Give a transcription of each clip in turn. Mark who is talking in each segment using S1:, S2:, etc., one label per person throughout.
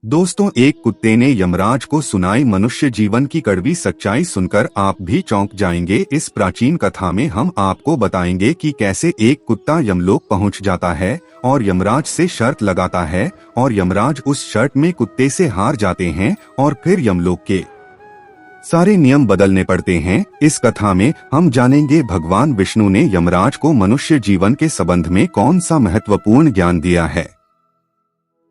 S1: दोस्तों, एक कुत्ते ने यमराज को सुनाई मनुष्य जीवन की कड़वी सच्चाई सुनकर आप भी चौंक जाएंगे। इस प्राचीन कथा में हम आपको बताएंगे कि कैसे एक कुत्ता यमलोक पहुंच जाता है और यमराज से शर्त लगाता है और यमराज उस शर्त में कुत्ते से हार जाते हैं और फिर यमलोक के सारे नियम बदलने पड़ते हैं। इस कथा में हम जानेंगे भगवान विष्णु ने यमराज को मनुष्य जीवन के संबंध में कौन सा महत्वपूर्ण ज्ञान दिया है।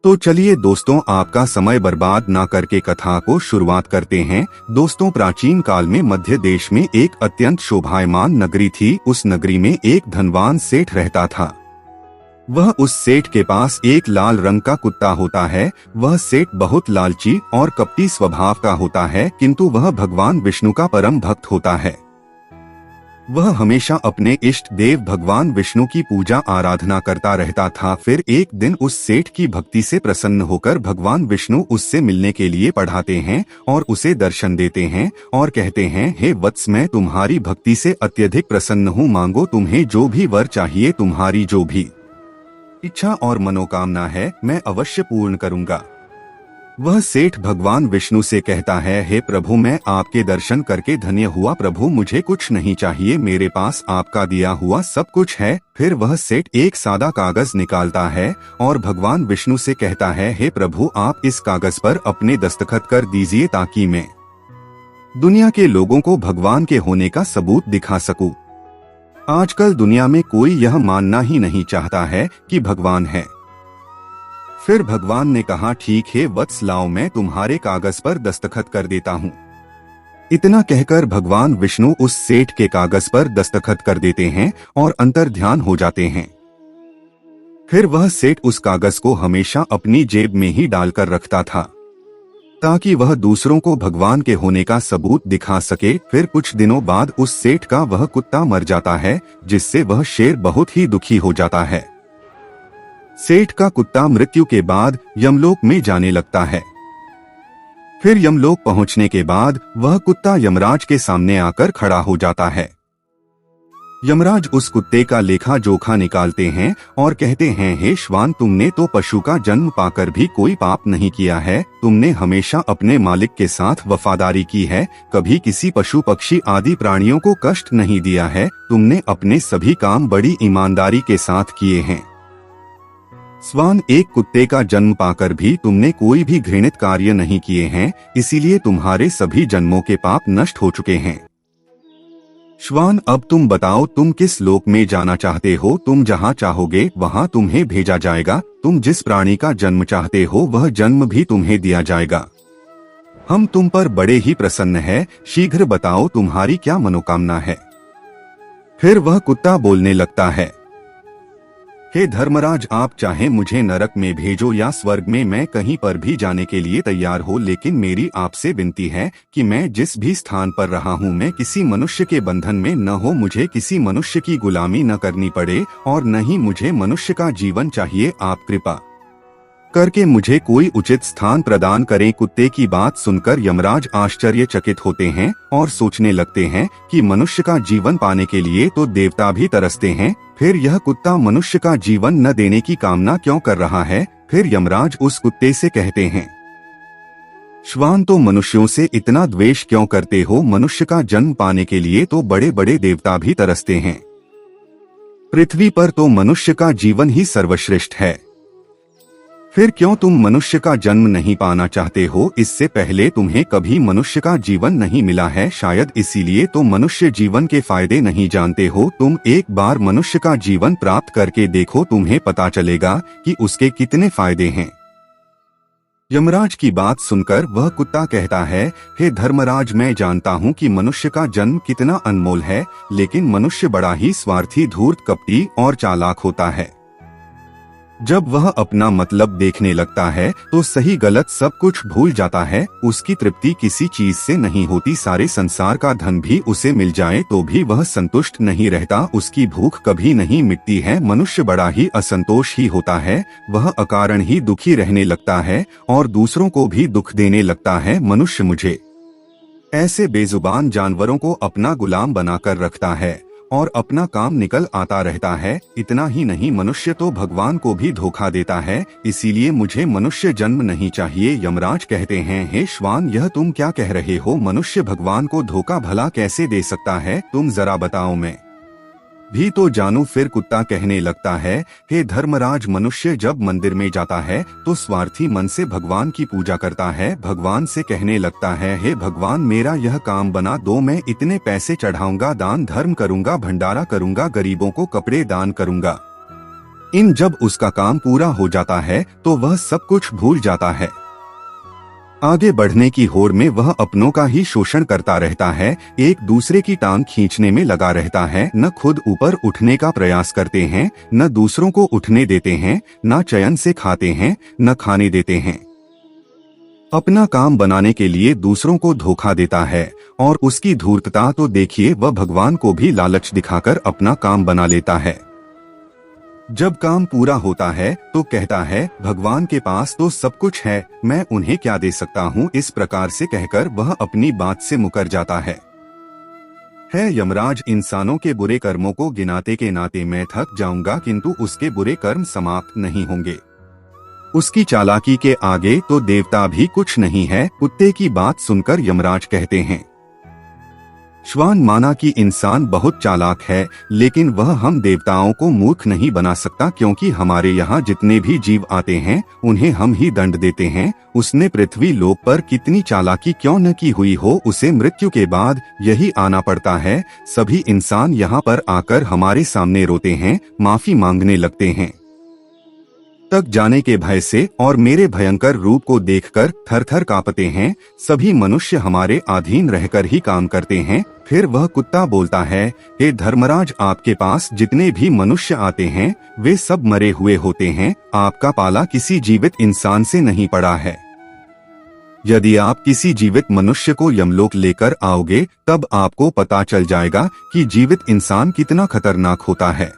S1: तो चलिए दोस्तों, आपका समय बर्बाद ना करके कथा को शुरुआत करते हैं। दोस्तों, प्राचीन काल में मध्य देश में एक अत्यंत शोभायमान नगरी थी। उस नगरी में एक धनवान सेठ रहता था। वह उस सेठ के पास एक लाल रंग का कुत्ता होता है। वह सेठ बहुत लालची और कपटी स्वभाव का होता है, किंतु वह भगवान विष्णु का परम भक्त होता है। वह हमेशा अपने इष्ट देव भगवान विष्णु की पूजा आराधना करता रहता था। फिर एक दिन उस सेठ की भक्ति से प्रसन्न होकर भगवान विष्णु उससे मिलने के लिए पधारते हैं और उसे दर्शन देते हैं और कहते हैं, हे वत्स, मैं तुम्हारी भक्ति से अत्यधिक प्रसन्न हूँ। मांगो, तुम्हें जो भी वर चाहिए, तुम्हारी जो भी इच्छा और मनोकामना है, मैं अवश्य पूर्ण करूँगा। वह सेठ भगवान विष्णु से कहता है, हे प्रभु, मैं आपके दर्शन करके धन्य हुआ। प्रभु, मुझे कुछ नहीं चाहिए, मेरे पास आपका दिया हुआ सब कुछ है। फिर वह सेठ एक सादा कागज निकालता है और भगवान विष्णु से कहता है, हे प्रभु, आप इस कागज पर अपने दस्तखत कर दीजिए ताकि मैं दुनिया के लोगों को भगवान के होने का सबूत दिखा सकूं। आजकल दुनिया में कोई यह मानना ही नहीं चाहता है कि भगवान है। फिर भगवान ने कहा, ठीक है वत्स, लाओ, मैं तुम्हारे कागज पर दस्तखत कर देता हूँ। इतना कहकर भगवान विष्णु उस सेठ के कागज पर दस्तखत कर देते हैं और अंतर ध्यान हो जाते हैं। फिर वह सेठ उस कागज को हमेशा अपनी जेब में ही डालकर रखता था ताकि वह दूसरों को भगवान के होने का सबूत दिखा सके। फिर कुछ दिनों बाद उस सेठ का वह कुत्ता मर जाता है, जिससे वह शेर बहुत ही दुखी हो जाता है। सेठ का कुत्ता मृत्यु के बाद यमलोक में जाने लगता है। फिर यमलोक पहुंचने के बाद वह कुत्ता यमराज के सामने आकर खड़ा हो जाता है। यमराज उस कुत्ते का लेखा जोखा निकालते हैं और कहते हैं, हे श्वान, तुमने तो पशु का जन्म पाकर भी कोई पाप नहीं किया है। तुमने हमेशा अपने मालिक के साथ वफादारी की है, कभी किसी पशु पक्षी आदि प्राणियों को कष्ट नहीं दिया है। तुमने अपने सभी काम बड़ी ईमानदारी के साथ किए हैं। स्वान, एक कुत्ते का जन्म पाकर भी तुमने कोई भी घृणित कार्य नहीं किए हैं, इसीलिए तुम्हारे सभी जन्मों के पाप नष्ट हो चुके हैं। श्वान, अब तुम बताओ, तुम किस लोक में जाना चाहते हो? तुम जहाँ चाहोगे वहाँ तुम्हें भेजा जाएगा। तुम जिस प्राणी का जन्म चाहते हो वह जन्म भी तुम्हें दिया जाएगा। हम तुम पर बड़े ही प्रसन्न है। शीघ्र बताओ, तुम्हारी क्या मनोकामना है? फिर वह कुत्ता बोलने लगता है, हे धर्मराज, आप चाहे मुझे नरक में भेजो या स्वर्ग में, मैं कहीं पर भी जाने के लिए तैयार हो। लेकिन मेरी आपसे विनती है कि मैं जिस भी स्थान पर रहा हूँ, मैं किसी मनुष्य के बंधन में न हो, मुझे किसी मनुष्य की गुलामी न करनी पड़े और न ही मुझे मनुष्य का जीवन चाहिए। आप कृपा करके मुझे कोई उचित स्थान प्रदान करें। कुत्ते की बात सुनकर यमराज आश्चर्यचकित होते हैं और सोचने लगते हैं कि मनुष्य का जीवन पाने के लिए तो देवता भी तरसते हैं, फिर यह कुत्ता मनुष्य का जीवन न देने की कामना क्यों कर रहा है? फिर यमराज उस कुत्ते से कहते हैं, श्वान, तो मनुष्यों से इतना द्वेष क्यों करते हो? मनुष्य का जन्म पाने के लिए तो बड़े बड़े देवता भी तरसते हैं। पृथ्वी पर तो मनुष्य का जीवन ही सर्वश्रेष्ठ है। फिर क्यों तुम मनुष्य का जन्म नहीं पाना चाहते हो? इससे पहले तुम्हें कभी मनुष्य का जीवन नहीं मिला है, शायद इसीलिए तो मनुष्य जीवन के फायदे नहीं जानते हो। तुम एक बार मनुष्य का जीवन प्राप्त करके देखो, तुम्हें पता चलेगा कि उसके कितने फायदे हैं। यमराज की बात सुनकर वह कुत्ता कहता है, हे धर्मराज, मैं जानता हूँ कि मनुष्य का जन्म कितना अनमोल है, लेकिन मनुष्य बड़ा ही स्वार्थी, धूर्त, कपटी और चालाक होता है। जब वह अपना मतलब देखने लगता है तो सही गलत सब कुछ भूल जाता है। उसकी तृप्ति किसी चीज से नहीं होती। सारे संसार का धन भी उसे मिल जाए तो भी वह संतुष्ट नहीं रहता। उसकी भूख कभी नहीं मिटती है। मनुष्य बड़ा ही असंतोष ही होता है। वह अकारण ही दुखी रहने लगता है और दूसरों को भी दुख देने लगता है। मनुष्य मुझे ऐसे बेजुबान जानवरों को अपना गुलाम बनाकर रखता है और अपना काम निकल आता रहता है। इतना ही नहीं, मनुष्य तो भगवान को भी धोखा देता है, इसीलिए मुझे मनुष्य जन्म नहीं चाहिए। यमराज कहते हैं, हे श्वान, यह तुम क्या कह रहे हो? मनुष्य भगवान को धोखा भला कैसे दे सकता है? तुम जरा बताओ, मैं भी तो जानूं। फिर कुत्ता कहने लगता है, हे धर्मराज, मनुष्य जब मंदिर में जाता है तो स्वार्थी मन से भगवान की पूजा करता है। भगवान से कहने लगता है, हे भगवान, मेरा यह काम बना दो, मैं इतने पैसे चढ़ाऊंगा, दान धर्म करूंगा, भंडारा करूंगा, गरीबों को कपड़े दान करूंगा। जब उसका काम पूरा हो जाता है तो वह सब कुछ भूल जाता है। आगे बढ़ने की होड़ में वह अपनों का ही शोषण करता रहता है, एक दूसरे की टांग खींचने में लगा रहता है, न खुद ऊपर उठने का प्रयास करते हैं, न दूसरों को उठने देते हैं, न चयन से खाते हैं, न खाने देते हैं। अपना काम बनाने के लिए दूसरों को धोखा देता है, और उसकी धूर्तता तो देखिए, वह भगवान को भी लालच दिखाकर अपना काम बना लेता है। जब काम पूरा होता है तो कहता है, भगवान के पास तो सब कुछ है, मैं उन्हें क्या दे सकता हूँ? इस प्रकार से कहकर वह अपनी बात से मुकर जाता है। यमराज, इंसानों के बुरे कर्मों को गिनाते के नाते मैं थक जाऊंगा, किंतु उसके बुरे कर्म समाप्त नहीं होंगे। उसकी चालाकी के आगे तो देवता भी कुछ नहीं है। कुत्ते की बात सुनकर यमराज कहते हैं, श्वान, माना कि इंसान बहुत चालाक है, लेकिन वह हम देवताओं को मूर्ख नहीं बना सकता, क्योंकि हमारे यहाँ जितने भी जीव आते हैं उन्हें हम ही दंड देते हैं। उसने पृथ्वी लोक पर कितनी चालाकी क्यों न की हुई हो, उसे मृत्यु के बाद यही आना पड़ता है। सभी इंसान यहाँ पर आकर हमारे सामने रोते हैं, माफी मांगने लगते हैं। तक जाने के भय से और मेरे भयंकर रूप को देखकर थर थर कांपते हैं। सभी मनुष्य हमारे अधीन रहकर ही काम करते हैं। फिर वह कुत्ता बोलता है, हे धर्मराज, आपके पास जितने भी मनुष्य आते हैं वे सब मरे हुए होते हैं। आपका पाला किसी जीवित इंसान से नहीं पड़ा है। यदि आप किसी जीवित मनुष्य को यमलोक लेकर आओगे तब आपको पता चल जाएगा कि जीवित इंसान कितना खतरनाक होता है।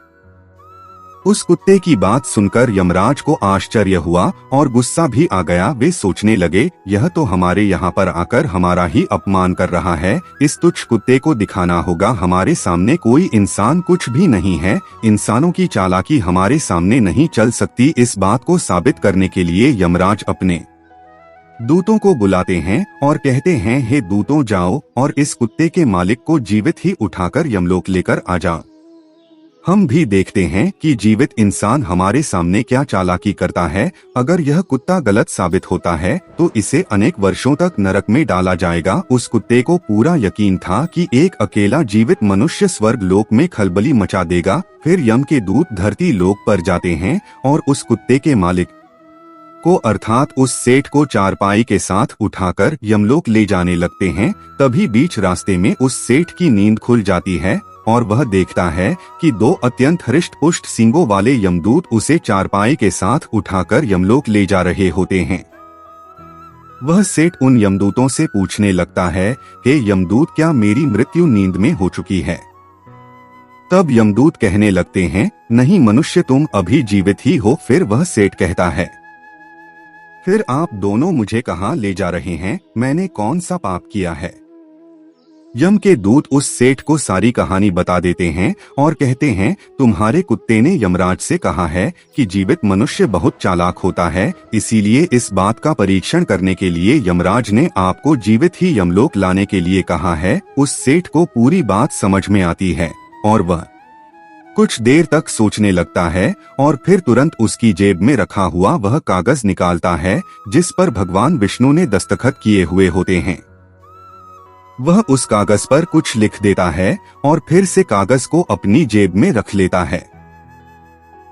S1: उस कुत्ते की बात सुनकर यमराज को आश्चर्य हुआ और गुस्सा भी आ गया। वे सोचने लगे, यह तो हमारे यहाँ पर आकर हमारा ही अपमान कर रहा है। इस तुच्छ कुत्ते को दिखाना होगा हमारे सामने कोई इंसान कुछ भी नहीं है। इंसानों की चालाकी हमारे सामने नहीं चल सकती। इस बात को साबित करने के लिए यमराज अपने दूतों को बुलाते हैं और कहते हैं, हे दूतों, जाओ और इस कुत्ते के मालिक को जीवित ही उठाकर यमलोक लेकर आ जाओ। हम भी देखते हैं कि जीवित इंसान हमारे सामने क्या चालाकी करता है। अगर यह कुत्ता गलत साबित होता है तो इसे अनेक वर्षों तक नरक में डाला जाएगा। उस कुत्ते को पूरा यकीन था कि एक अकेला जीवित मनुष्य स्वर्ग लोक में खलबली मचा देगा। फिर यम के दूत धरती लोक पर जाते हैं और उस कुत्ते के मालिक को, अर्थात उस सेठ को, चारपाई के साथ उठाकर यमलोक ले जाने लगते हैं। तभी बीच रास्ते में उस सेठ की नींद खुल जाती है और वह देखता है कि दो अत्यंत हृष्ट पुष्ट सींगों वाले यमदूत उसे चारपाई के साथ उठाकर यमलोक ले जा रहे होते हैं। वह सेठ उन यमदूतों से पूछने लगता है, हे यमदूत, क्या मेरी मृत्यु नींद में हो चुकी है? तब यमदूत कहने लगते हैं, नहीं मनुष्य, तुम अभी जीवित ही हो। फिर वह सेठ कहता है, फिर आप दोनों मुझे कहाँ ले जा रहे हैं? मैंने कौन सा पाप किया है? यम के दूत उस सेठ को सारी कहानी बता देते हैं और कहते हैं, तुम्हारे कुत्ते ने यमराज से कहा है कि जीवित मनुष्य बहुत चालाक होता है, इसीलिए इस बात का परीक्षण करने के लिए यमराज ने आपको जीवित ही यमलोक लाने के लिए कहा है। उस सेठ को पूरी बात समझ में आती है और वह कुछ देर तक सोचने लगता है और फिर तुरंत उसकी जेब में रखा हुआ वह कागज निकालता है जिस पर भगवान विष्णु ने दस्तखत किए हुए होते हैं। वह उस कागज पर कुछ लिख देता है और फिर से कागज को अपनी जेब में रख लेता है।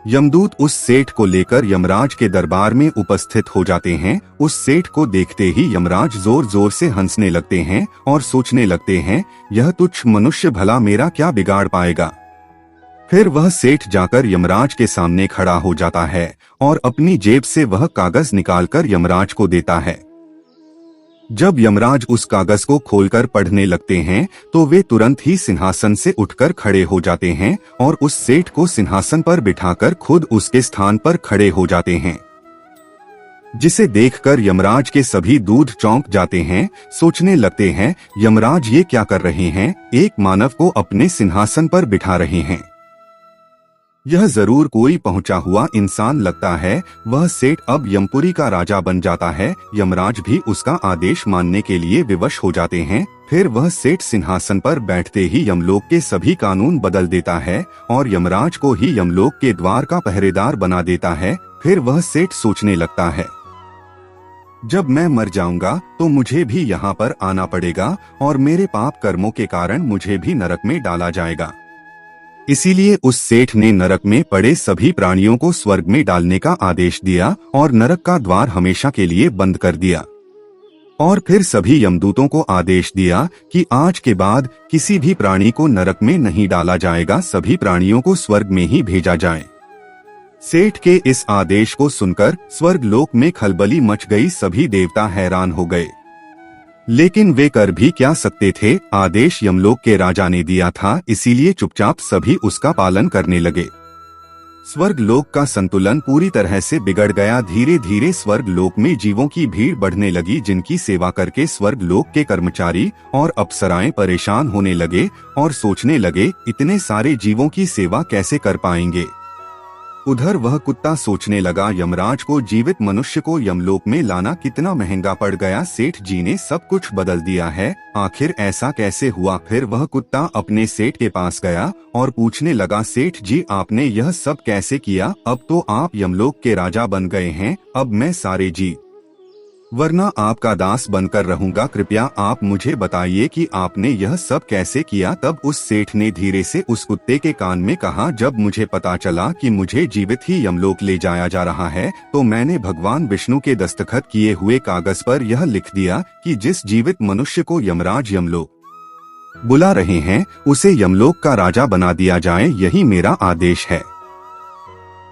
S1: यमदूत उस सेठ को लेकर यमराज के दरबार में उपस्थित हो जाते हैं। उस सेठ को देखते ही यमराज जोर जोर से हंसने लगते हैं और सोचने लगते हैं, यह तुच्छ मनुष्य भला मेरा क्या बिगाड़ पाएगा। फिर वह सेठ जाकर यमराज के सामने खड़ा हो जाता है और अपनी जेब से वह कागज निकालकर यमराज को देता है। जब यमराज उस कागज को खोलकर पढ़ने लगते हैं तो वे तुरंत ही सिंहासन से उठकर खड़े हो जाते हैं और उस सेठ को सिंहासन पर बिठाकर खुद उसके स्थान पर खड़े हो जाते हैं। जिसे देखकर यमराज के सभी दूध चौंक जाते हैं, सोचने लगते हैं यमराज ये क्या कर रहे हैं, एक मानव को अपने सिंहासन पर बिठा रहे हैं। यह जरूर कोई पहुंचा हुआ इंसान लगता है। वह सेठ अब यमपुरी का राजा बन जाता है। यमराज भी उसका आदेश मानने के लिए विवश हो जाते हैं। फिर वह सेठ सिंहासन पर बैठते ही यमलोक के सभी कानून बदल देता है और यमराज को ही यमलोक के द्वार का पहरेदार बना देता है। फिर वह सेठ सोचने लगता है, जब मैं मर जाऊंगा तो मुझे भी यहाँ पर आना पड़ेगा और मेरे पाप कर्मों के कारण मुझे भी नरक में डाला जाएगा। इसीलिए उस सेठ ने नरक में पड़े सभी प्राणियों को स्वर्ग में डालने का आदेश दिया और नरक का द्वार हमेशा के लिए बंद कर दिया। और फिर सभी यमदूतों को आदेश दिया कि आज के बाद किसी भी प्राणी को नरक में नहीं डाला जाएगा, सभी प्राणियों को स्वर्ग में ही भेजा जाए। सेठ के इस आदेश को सुनकर स्वर्ग लोक में खलबली मच गई। सभी देवता हैरान हो गए, लेकिन वे कर भी क्या सकते थे। आदेश यमलोक के राजा ने दिया था, इसीलिए चुपचाप सभी उसका पालन करने लगे। स्वर्ग लोक का संतुलन पूरी तरह से बिगड़ गया। धीरे धीरे स्वर्ग लोक में जीवों की भीड़ बढ़ने लगी, जिनकी सेवा करके स्वर्ग लोक के कर्मचारी और अप्सराएं परेशान होने लगे और सोचने लगे इतने सारे जीवों की सेवा कैसे कर पाएंगे। उधर वह कुत्ता सोचने लगा, यमराज को जीवित मनुष्य को यमलोक में लाना कितना महंगा पड़ गया। सेठ जी ने सब कुछ बदल दिया है, आखिर ऐसा कैसे हुआ। फिर वह कुत्ता अपने सेठ के पास गया और पूछने लगा, सेठ जी आपने यह सब कैसे किया। अब तो आप यमलोक के राजा बन गए हैं, अब मैं सारे जी वरना आपका दास बनकर रहूंगा। कृपया आप मुझे बताइए कि आपने यह सब कैसे किया। तब उस सेठ ने धीरे से उस कुत्ते के कान में कहा, जब मुझे पता चला कि मुझे जीवित ही यमलोक ले जाया जा रहा है तो मैंने भगवान विष्णु के दस्तखत किए हुए कागज पर यह लिख दिया कि जिस जीवित मनुष्य को यमराज यमलोक बुला रहे हैं उसे यमलोक का राजा बना दिया जाए, यही मेरा आदेश है।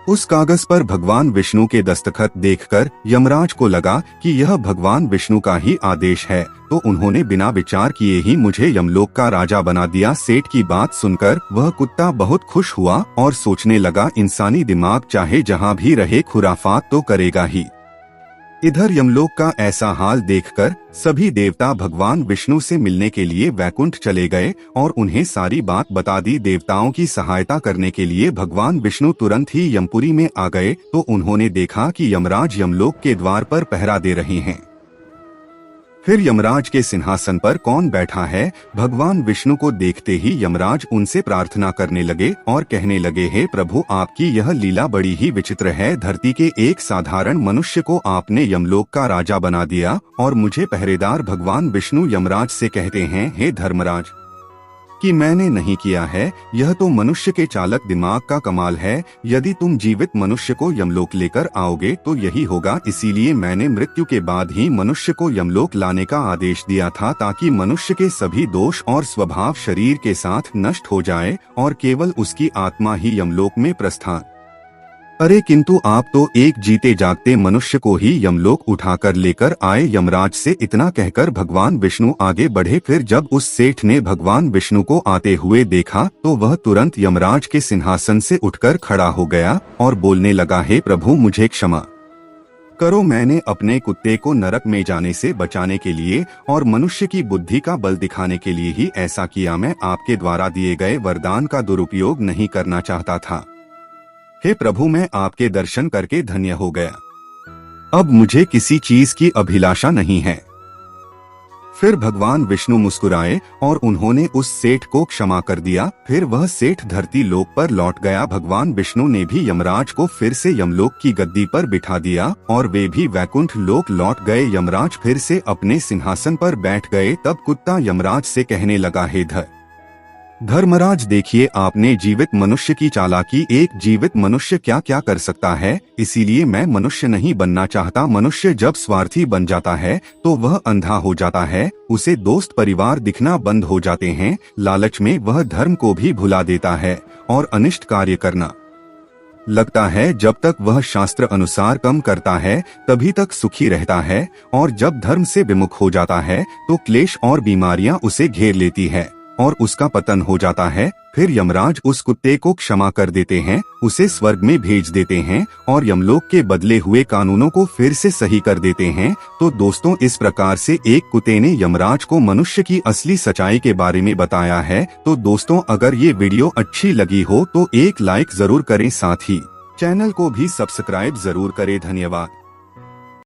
S1: उस कागज पर भगवान विष्णु के दस्तखत देखकर यमराज को लगा कि यह भगवान विष्णु का ही आदेश है, तो उन्होंने बिना विचार किए ही मुझे यमलोक का राजा बना दिया। सेठ की बात सुनकर वह कुत्ता बहुत खुश हुआ और सोचने लगा, इंसानी दिमाग चाहे जहाँ भी रहे खुराफात तो करेगा ही। इधर यमलोक का ऐसा हाल देखकर सभी देवता भगवान विष्णु से मिलने के लिए वैकुंठ चले गए और उन्हें सारी बात बता दी। देवताओं की सहायता करने के लिए भगवान विष्णु तुरंत ही यमपुरी में आ गए तो उन्होंने देखा कि यमराज यमलोक के द्वार पर पहरा दे रहे हैं। फिर यमराज के सिंहासन पर कौन बैठा है, भगवान विष्णु को देखते ही यमराज उनसे प्रार्थना करने लगे और कहने लगे, हे प्रभु आपकी यह लीला बड़ी ही विचित्र है। धरती के एक साधारण मनुष्य को आपने यमलोक का राजा बना दिया और मुझे पहरेदार। भगवान विष्णु यमराज से कहते हैं, हे धर्मराज कि मैंने नहीं किया है, यह तो मनुष्य के चालक दिमाग का कमाल है। यदि तुम जीवित मनुष्य को यमलोक लेकर आओगे तो यही होगा, इसीलिए मैंने मृत्यु के बाद ही मनुष्य को यमलोक लाने का आदेश दिया था, ताकि मनुष्य के सभी दोष और स्वभाव शरीर के साथ नष्ट हो जाए और केवल उसकी आत्मा ही यमलोक में प्रस्थान। अरे किंतु आप तो एक जीते जागते मनुष्य को ही यमलोक उठाकर लेकर आए। यमराज से इतना कहकर भगवान विष्णु आगे बढ़े। फिर जब उस सेठ ने भगवान विष्णु को आते हुए देखा तो वह तुरंत यमराज के सिंहासन से उठकर खड़ा हो गया और बोलने लगा, हे प्रभु मुझे क्षमा करो, मैंने अपने कुत्ते को नरक में जाने से बचाने के लिए और मनुष्य की बुद्धि का बल दिखाने के लिए ही ऐसा किया। मैं आपके द्वारा दिए गए वरदान का दुरुपयोग नहीं करना चाहता था। हे प्रभु मैं आपके दर्शन करके धन्य हो गया, अब मुझे किसी चीज की अभिलाषा नहीं है। फिर भगवान विष्णु मुस्कुराए और उन्होंने उस सेठ को क्षमा कर दिया। फिर वह सेठ धरती लोक पर लौट गया। भगवान विष्णु ने भी यमराज को फिर से यमलोक की गद्दी पर बिठा दिया और वे भी वैकुंठ लोक लौट गए। यमराज फिर से अपने सिंहासन पर बैठ गए। तब कुत्ता यमराज से कहने लगा, हे धर्मराज देखिए आपने जीवित मनुष्य की चालाकी, एक जीवित मनुष्य क्या क्या कर सकता है, इसीलिए मैं मनुष्य नहीं बनना चाहता। मनुष्य जब स्वार्थी बन जाता है तो वह अंधा हो जाता है, उसे दोस्त परिवार दिखना बंद हो जाते हैं, लालच में वह धर्म को भी भुला देता है और अनिष्ट कार्य करना लगता है। जब तक वह शास्त्र अनुसार कम करता है तभी तक सुखी रहता है और जब धर्म से विमुख हो जाता है तो क्लेश और बीमारियां उसे घेर लेती है और उसका पतन हो जाता है। फिर यमराज उस कुत्ते को क्षमा कर देते हैं, उसे स्वर्ग में भेज देते हैं और यमलोक के बदले हुए कानूनों को फिर से सही कर देते हैं। तो दोस्तों, इस प्रकार से एक कुत्ते ने यमराज को मनुष्य की असली सच्चाई के बारे में बताया है। तो दोस्तों, अगर ये वीडियो अच्छी लगी हो तो एक लाइक जरूर करें, साथ ही चैनल को भी सब्सक्राइब जरूर करें। धन्यवाद।